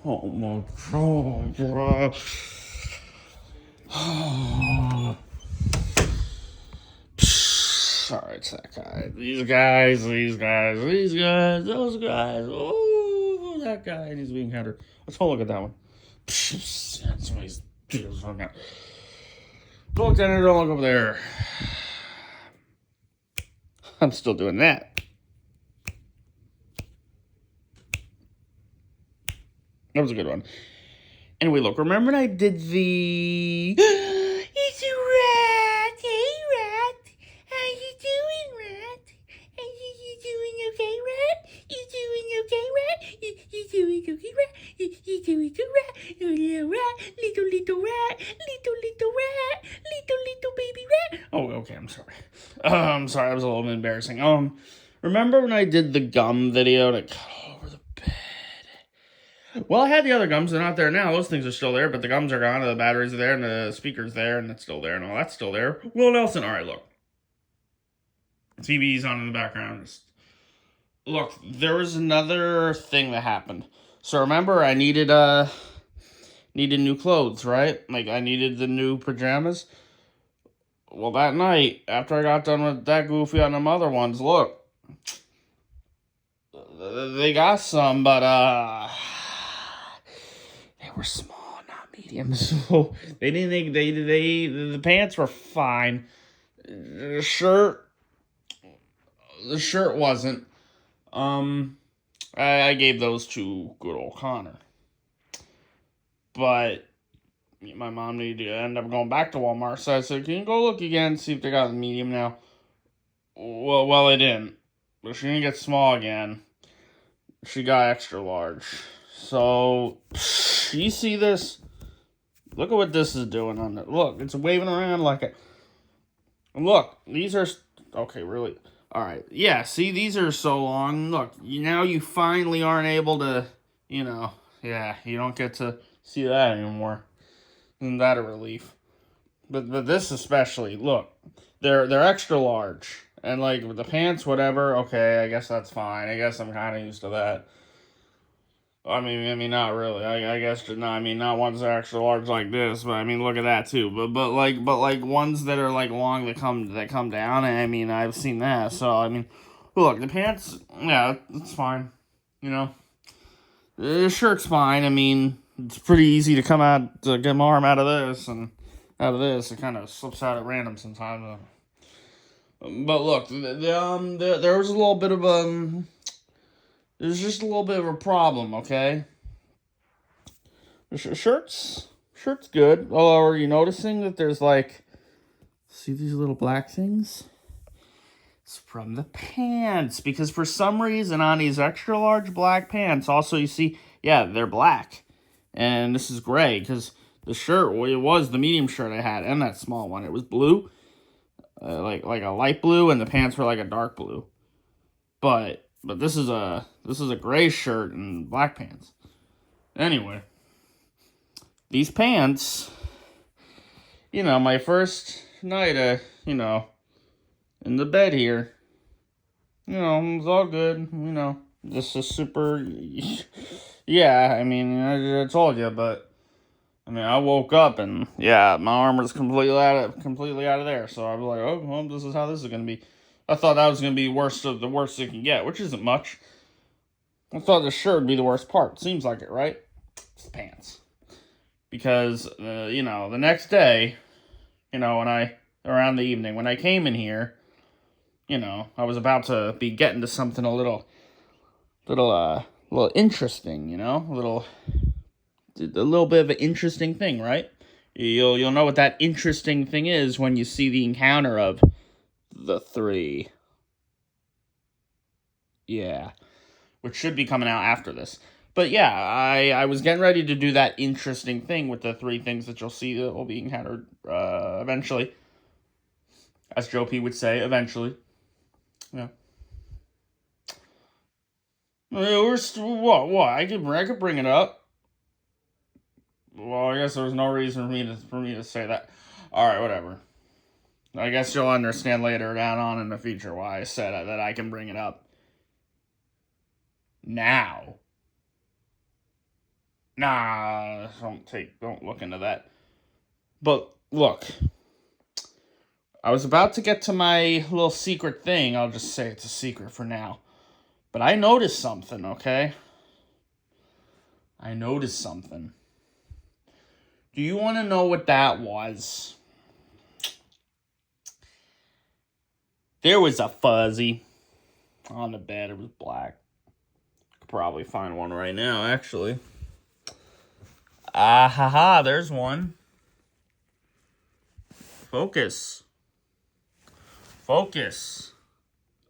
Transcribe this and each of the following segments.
Oh my god, bro. Sorry, it's that guy. These guys, those guys. Oh, that guy needs to be encountered. Let's go look at that one. Somebody's hung out. Don't look down there, don't look over there. I'm still doing that. That was a good one. Anyway, look, remember when I did the... It's a rat! Hey, rat! How you doing, rat? Are you doing okay, rat? You doing okay, rat? You doing okay, rat? You doing good, rat? Little rat, little rat, little rat, little baby rat. Oh, okay, I'm sorry. I'm sorry, that was a little bit embarrassing. Remember when I did the gum video to cut all over the bed? Well, I had the other gums. They're not there now. Those things are still there, but the gums are gone, and the batteries are there, and the speaker's there, and it's still there, and all that's still there. Will Nelson. All right, look. TV's on in the background. Look, there was another thing that happened. So remember, I needed new clothes, right? Like, I needed the new pajamas. Well, that night, after I got done with that goofy on them other ones, look. They got some, but, they were small, not medium. So the pants were fine. The shirt wasn't. I gave those to good old Connor. But my mom needed to end up going back to Walmart, so I said, "Can you go look again, see if they got the medium now?" Well, they didn't. But she didn't get small again. She got extra large. So, you see this? Look at what this is doing on it. Look, it's waving around like a... Look, these are... Okay, really? Alright, yeah, see, these are so long. Look, now you finally aren't able to, you don't get to see that anymore. Isn't that a relief? But this especially, look, they're extra large. And, like, with the pants, whatever, okay, I guess that's fine. I guess I'm kind of used to that. I mean, not really. I guess not. I mean, not ones that are extra large like this, but I mean, look at that too. But like ones that are like long that come down. I mean, I've seen that. So I mean, look, the pants, yeah, it's fine. You know, the shirt's fine. I mean, it's pretty easy to come out to get my arm out of this and out of this. It kind of slips out at random sometimes. But look, there was a little bit of there's just a little bit of a problem, okay? Shirt's good. Oh, are you noticing that there's like, see these little black things? It's from the pants, because for some reason on these extra large black pants, also you see, yeah, they're black. And this is gray, because the shirt, well, it was the medium shirt I had, and that small one. It was blue, like a light blue, and the pants were like a dark blue. But this is a gray shirt and black pants. Anyway, these pants, my first night, in the bed here, it was all good, this is super, yeah, I mean, I told you, but, I woke up and, yeah, my arm was completely out of there, so I was like, oh, well, this is how this is going to be. I thought that was going to be the worst it can get, which isn't much. I thought the shirt would be the worst part. Seems like it, right? It's the pants. Because, the next day, around the evening, when I came in here, I was about to be getting to something a little interesting, a little bit of an interesting thing, right? You'll know what that interesting thing is when you see the encounter of the 3. Yeah. Which should be coming out after this. But yeah, I was getting ready to do that interesting thing with the 3 things that you'll see that will be encountered eventually. As Joe P would say, eventually. Yeah. What? I could bring it up. Well, I guess there was no reason for me to say that. Alright, whatever. I guess you'll understand later down on in the future why I said that I can bring it up now. Nah, don't look into that. But look, I was about to get to my little secret thing. I'll just say it's a secret for now. But I noticed something, okay? I noticed something. Do you want to know what that was? There was a fuzzy on the bed. It was black. Could probably find one right now, actually. Ah, ha, ha, there's one. Focus. Focus.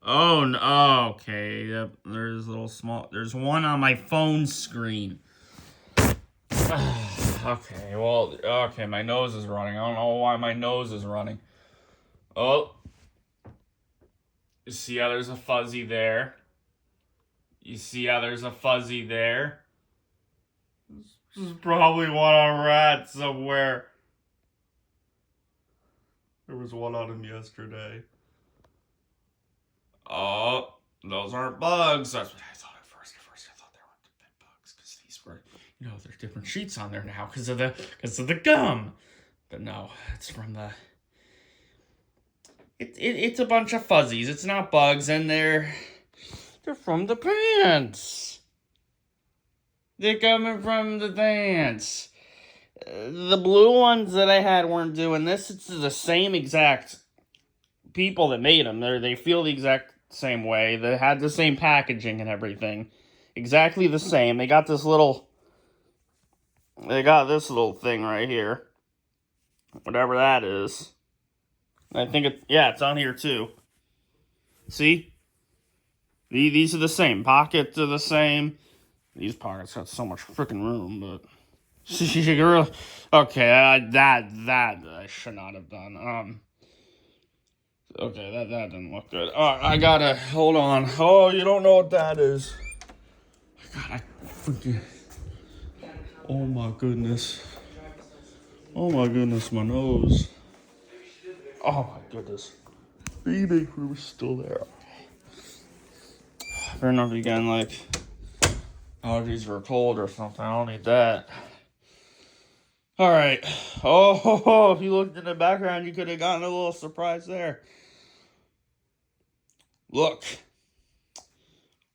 Oh, no, oh, okay. Yep, there's a little small. There's one on my phone screen. Okay, well, okay, my nose is running. I don't know why my nose is running. Oh. You see how there's a fuzzy there? You see how there's a fuzzy there? This is probably one on a rat somewhere. There was one on him yesterday. Oh, those aren't bugs. That's what I thought at first. I thought they were bed bugs because these were, there's different sheets on there now because of the gum. But no, it's from the. It's a bunch of fuzzies. It's not bugs, and they're from the pants. They're coming from the pants. The blue ones that I had weren't doing this. It's the same exact people that made them. They feel the exact same way. They had the same packaging and everything. Exactly the same. They got this little thing right here. Whatever that is. I think it's on here too. See? These are the same. Pockets are the same. These pockets got so much freaking room, but okay, that I should not have done. Okay, that didn't look good. I gotta hold on. Oh, you don't know what that is. God, I freaking. Oh my goodness. Oh my goodness, my nose. Oh my goodness. Baby crew is still there. Fair enough, again, like, allergies were cold or something. I don't need that. Alright. Oh, if you looked in the background, you could have gotten a little surprise there. Look.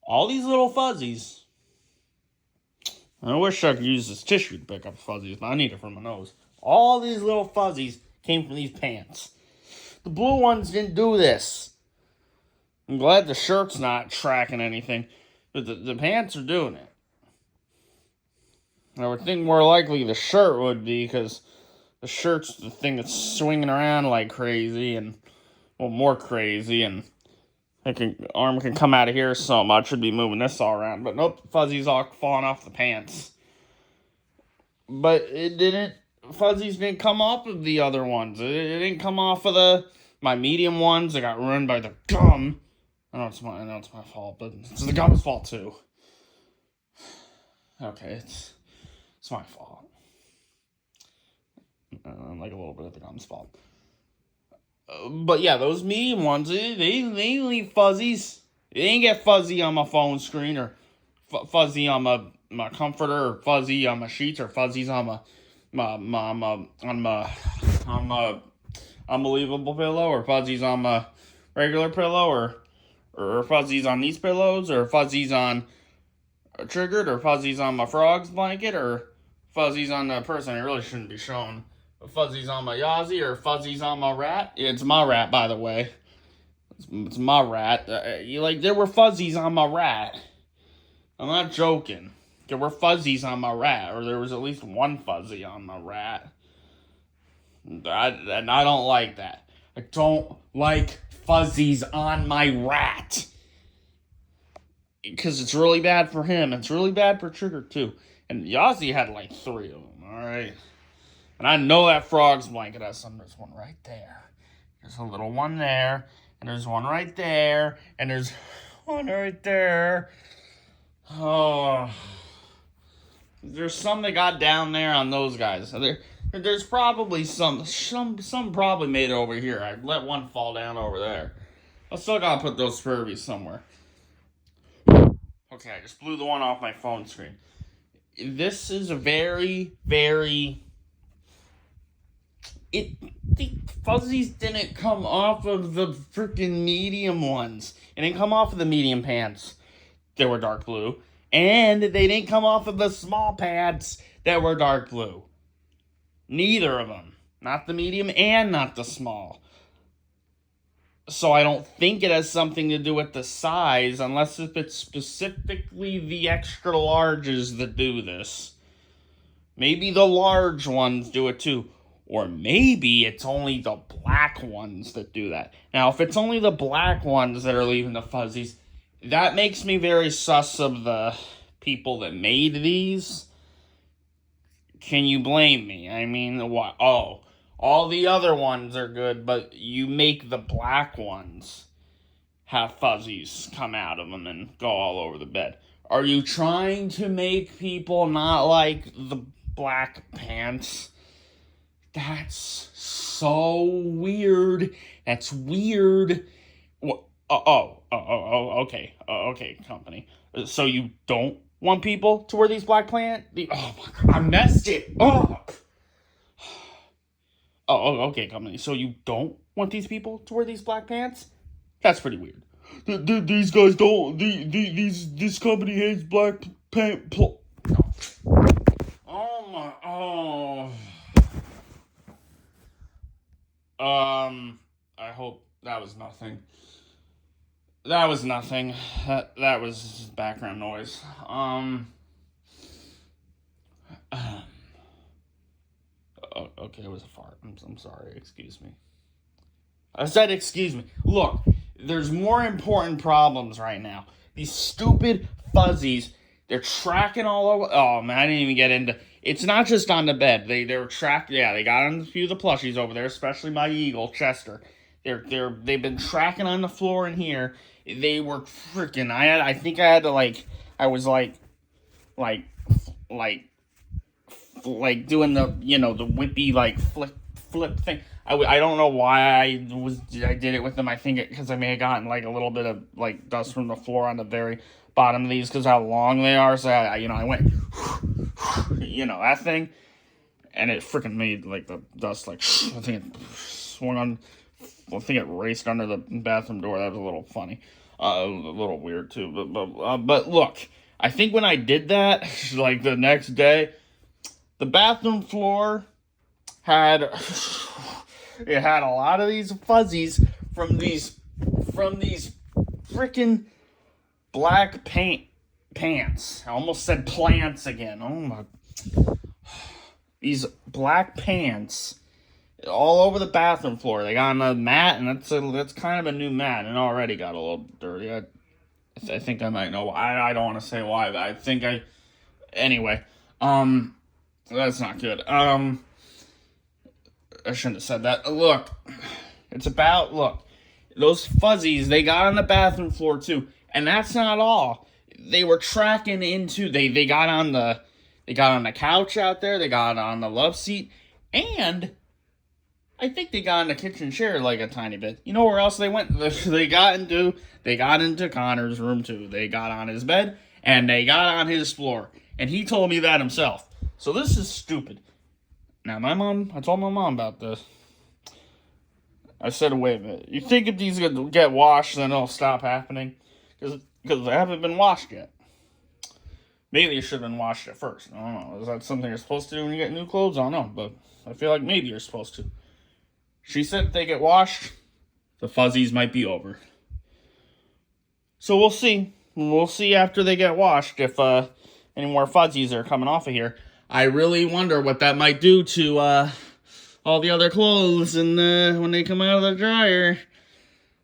All these little fuzzies. I wish I could use this tissue to pick up fuzzies, but I need it for my nose. All these little fuzzies came from these pants. The blue ones didn't do this. I'm glad the shirt's not tracking anything, but the pants are doing it. I would think more likely the shirt would be, because the shirt's the thing that's swinging around like crazy, and, well, more crazy, and arm can come out of here so much, should be moving this all around, but nope, fuzzies all falling off the pants. But fuzzies didn't come off of the other ones. It didn't come off of my medium ones. They got ruined by the gum. I know it's my fault, but it's the gum's fault too. Okay, it's my fault. Like a little bit of the gum's fault. But yeah, those medium ones, they leave fuzzies. They didn't get fuzzy on my phone screen, or fuzzy on my comforter, or fuzzy on my sheets, or fuzzies on my unbelievable pillow, or fuzzies on my regular pillow, or fuzzies on these pillows, or fuzzies on Triggered, or fuzzies on my frog's blanket, or fuzzies on the person I really shouldn't be showing. Fuzzies on my Yazzie, or fuzzies on my rat. It's my rat, by the way. It's my rat. There were fuzzies on my rat. I'm not joking. There were fuzzies on my rat, or there was at least one fuzzy on my rat. And I don't like that. I don't like fuzzies on my rat. Because it's really bad for him. It's really bad for Trigger, too. And Yazzie had like 3 of them, alright? And I know that frog's blanket has some. There's one right there. There's a little one there. And there's one right there. And there's one right there. Oh. There's some that got down there on those guys. There's probably some probably made it over here. I let one fall down over there. I still gotta put those Furbies somewhere. Okay, I just blew the one off my phone screen. this is a very, very... The fuzzies didn't come off of the freaking medium ones. It didn't come off of the medium pants that were dark blue. And they didn't come off of the small pants that were dark blue. Neither of them. Not the medium and not the small. So I don't think it has something to do with the size, unless if it's specifically the extra larges that do this. Maybe the large ones do it too. Or maybe it's only the black ones that do that. Now, if it's only the black ones that are leaving the fuzzies, that makes me very sus of the people that made these. Can you blame me? I mean, what? Oh, all the other ones are good, but you make the black ones have fuzzies come out of them and go all over the bed. Are you trying to make people not like the black pants? That's so weird. That's weird. Okay, company. So you don't want people to wear these black pants? Oh my god, I messed it up. Okay, company. So you don't want these people to wear these black pants? That's pretty weird. These guys don't. This company hates black pant. No. Oh my. Oh. I hope that was nothing. That was nothing. That was background noise. Okay, it was a fart. I'm sorry. Excuse me. I said excuse me. Look, there's more important problems right now. These stupid fuzzies, they're tracking all over. Oh man, I didn't even get into. It's not just on the bed. They were tracked. Yeah, they got on a few of the plushies over there, especially my eagle Chester. They've been tracking on the floor in here. They were freaking. I think I had to I was like doing the the whippy flip thing. I don't know why I did it with them. I think because I may have gotten a little bit of dust from the floor on the very bottom of these because how long they are. So I went that thing, and it freaking made the dust I think it swung on. I think it raced under the bathroom door. That was a little funny, a little weird too. But look, I think when I did that, the next day, the bathroom floor had it had a lot of these fuzzies from these freaking black pants. I almost said plants again. Oh my! These black pants all over the bathroom floor. They got on the mat, and that's kind of a new mat, and already got a little dirty. I think I might know why. I don't want to say why, but I think anyway. That's not good. I shouldn't have said that. Look, those fuzzies, they got on the bathroom floor too, and that's not all. They were tracking into. They got on the couch out there. They got on the love seat, and I think they got in the kitchen chair a tiny bit. You know where else they went? They got into Connor's room too. They got on his bed and they got on his floor. And he told me that himself. So this is stupid. Now I told my mom about this. I said, wait a minute. You think if these get washed, then it'll stop happening? Because they haven't been washed yet. Maybe you should have been washed at first. I don't know. Is that something you're supposed to do when you get new clothes? I don't know. But I feel like maybe you're supposed to. She said if they get washed, the fuzzies might be over. So we'll see. We'll see after they get washed if any more fuzzies are coming off of here. I really wonder what that might do to all the other clothes and when they come out of the dryer.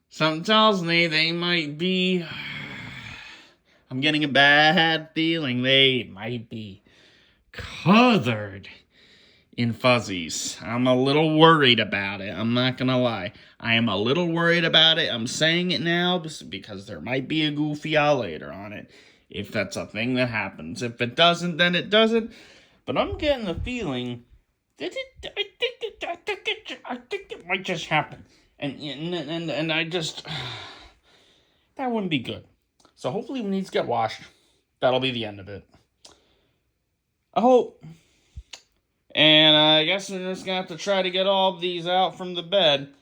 Something tells me they might be... I'm getting a bad feeling they might be covered in fuzzies. I'm a little worried about it. I'm not gonna lie. I am a little worried about it. I'm saying it now because there might be a goofy eye later on it. If that's a thing that happens. If it doesn't, then it doesn't. But I'm getting the feeling that I think it might just happen. And I just... that wouldn't be good. So hopefully when these get washed, that'll be the end of it. I hope. And I guess we're just going to have to try to get all of these out from the bed.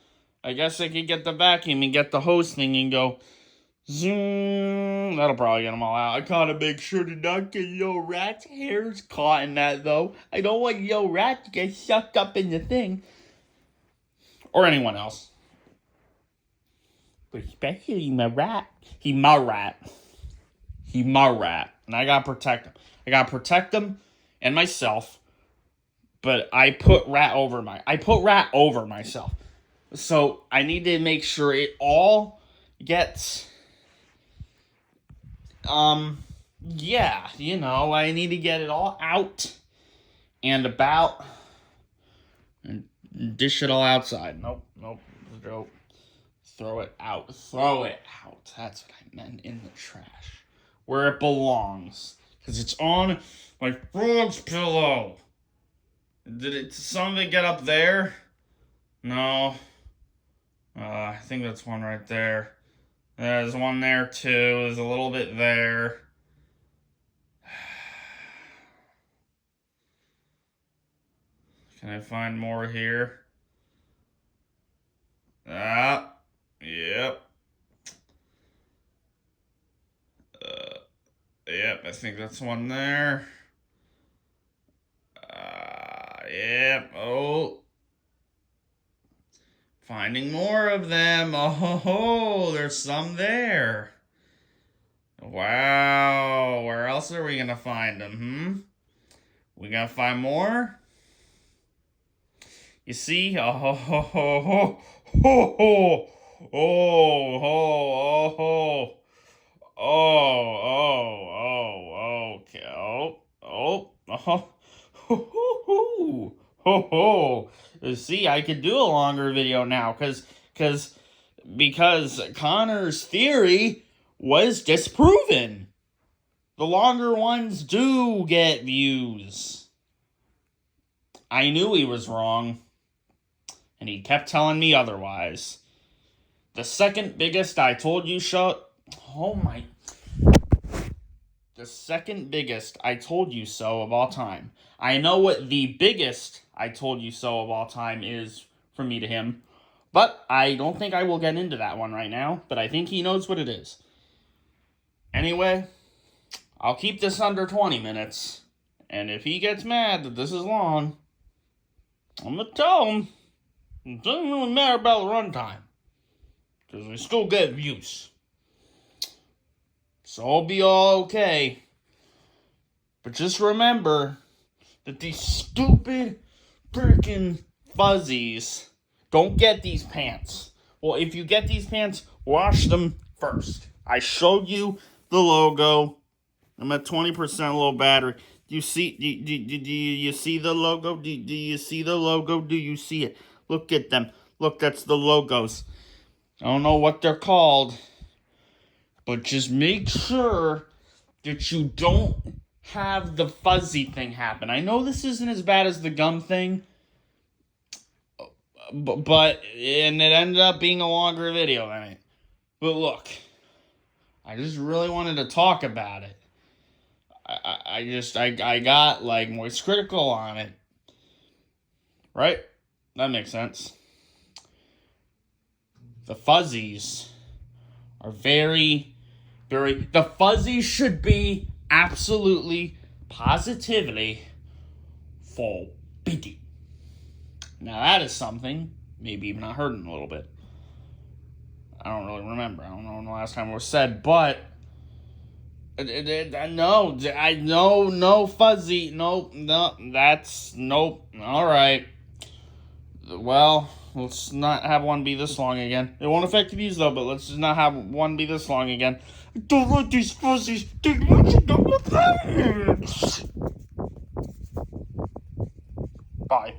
I guess I could get the vacuum and get the hose thing and go zoom. That'll probably get them all out. I gotta make sure to not get Yo Rat's hairs caught in that, though. I don't want Yo Rat to get sucked up in the thing. Or anyone else. But especially my rat. He my rat. And I gotta protect him. I gotta protect him and myself. But I put rat over myself. So I need to make sure it all gets yeah, you know, I need to get it all out and about and dish it all outside. Nope. Throw it out. That's what I meant, in the trash. Where it belongs. Because it's on my frog's pillow. Did some of it get up there? No. I think that's one right there. There's one there too. There's a little bit there. Can I find more here? Yep. Yep, I think that's one there. Yep. Oh. Finding more of them. Oh, there's some there. Wow. Where else are we going to find them? We going to find more? You see? Oh, okay. See, I could do a longer video now because Connor's theory was disproven. The longer ones do get views. I knew he was wrong, and he kept telling me otherwise. The second biggest I told you so. The second biggest I told you so of all time. I know what the biggest I told you so of all time is from me to him, but I don't think I will get into that one right now, but I think he knows what it is. Anyway, I'll keep this under 20 minutes, and if he gets mad that this is long, I'm going to tell him it doesn't really matter about the runtime, because we still get views. So I'll be all okay. But just remember that these stupid freaking fuzzies don't get these pants. Well, if you get these pants, wash them first. I showed you the logo. I'm at 20% low battery. Do you see the logo? Do you see the logo? Do you see it? Look at them. Look, that's the logos. I don't know what they're called. But just make sure that you don't have the fuzzy thing happen. I know this isn't as bad as the gum thing, and it ended up being a longer video than it. But look, I just really wanted to talk about it. I got like moist critical on it. Right? That makes sense. The fuzzies are very... The fuzzies should be absolutely, positively forbidden. Now that is something maybe even I heard in a little bit. I don't really remember. I don't know when the last time it was said, but no fuzzy. Nope. All right. Well, let's not have one be this long again. It won't affect the views though, but let's just not have one be this long again. I don't like these fuzzies. Bye.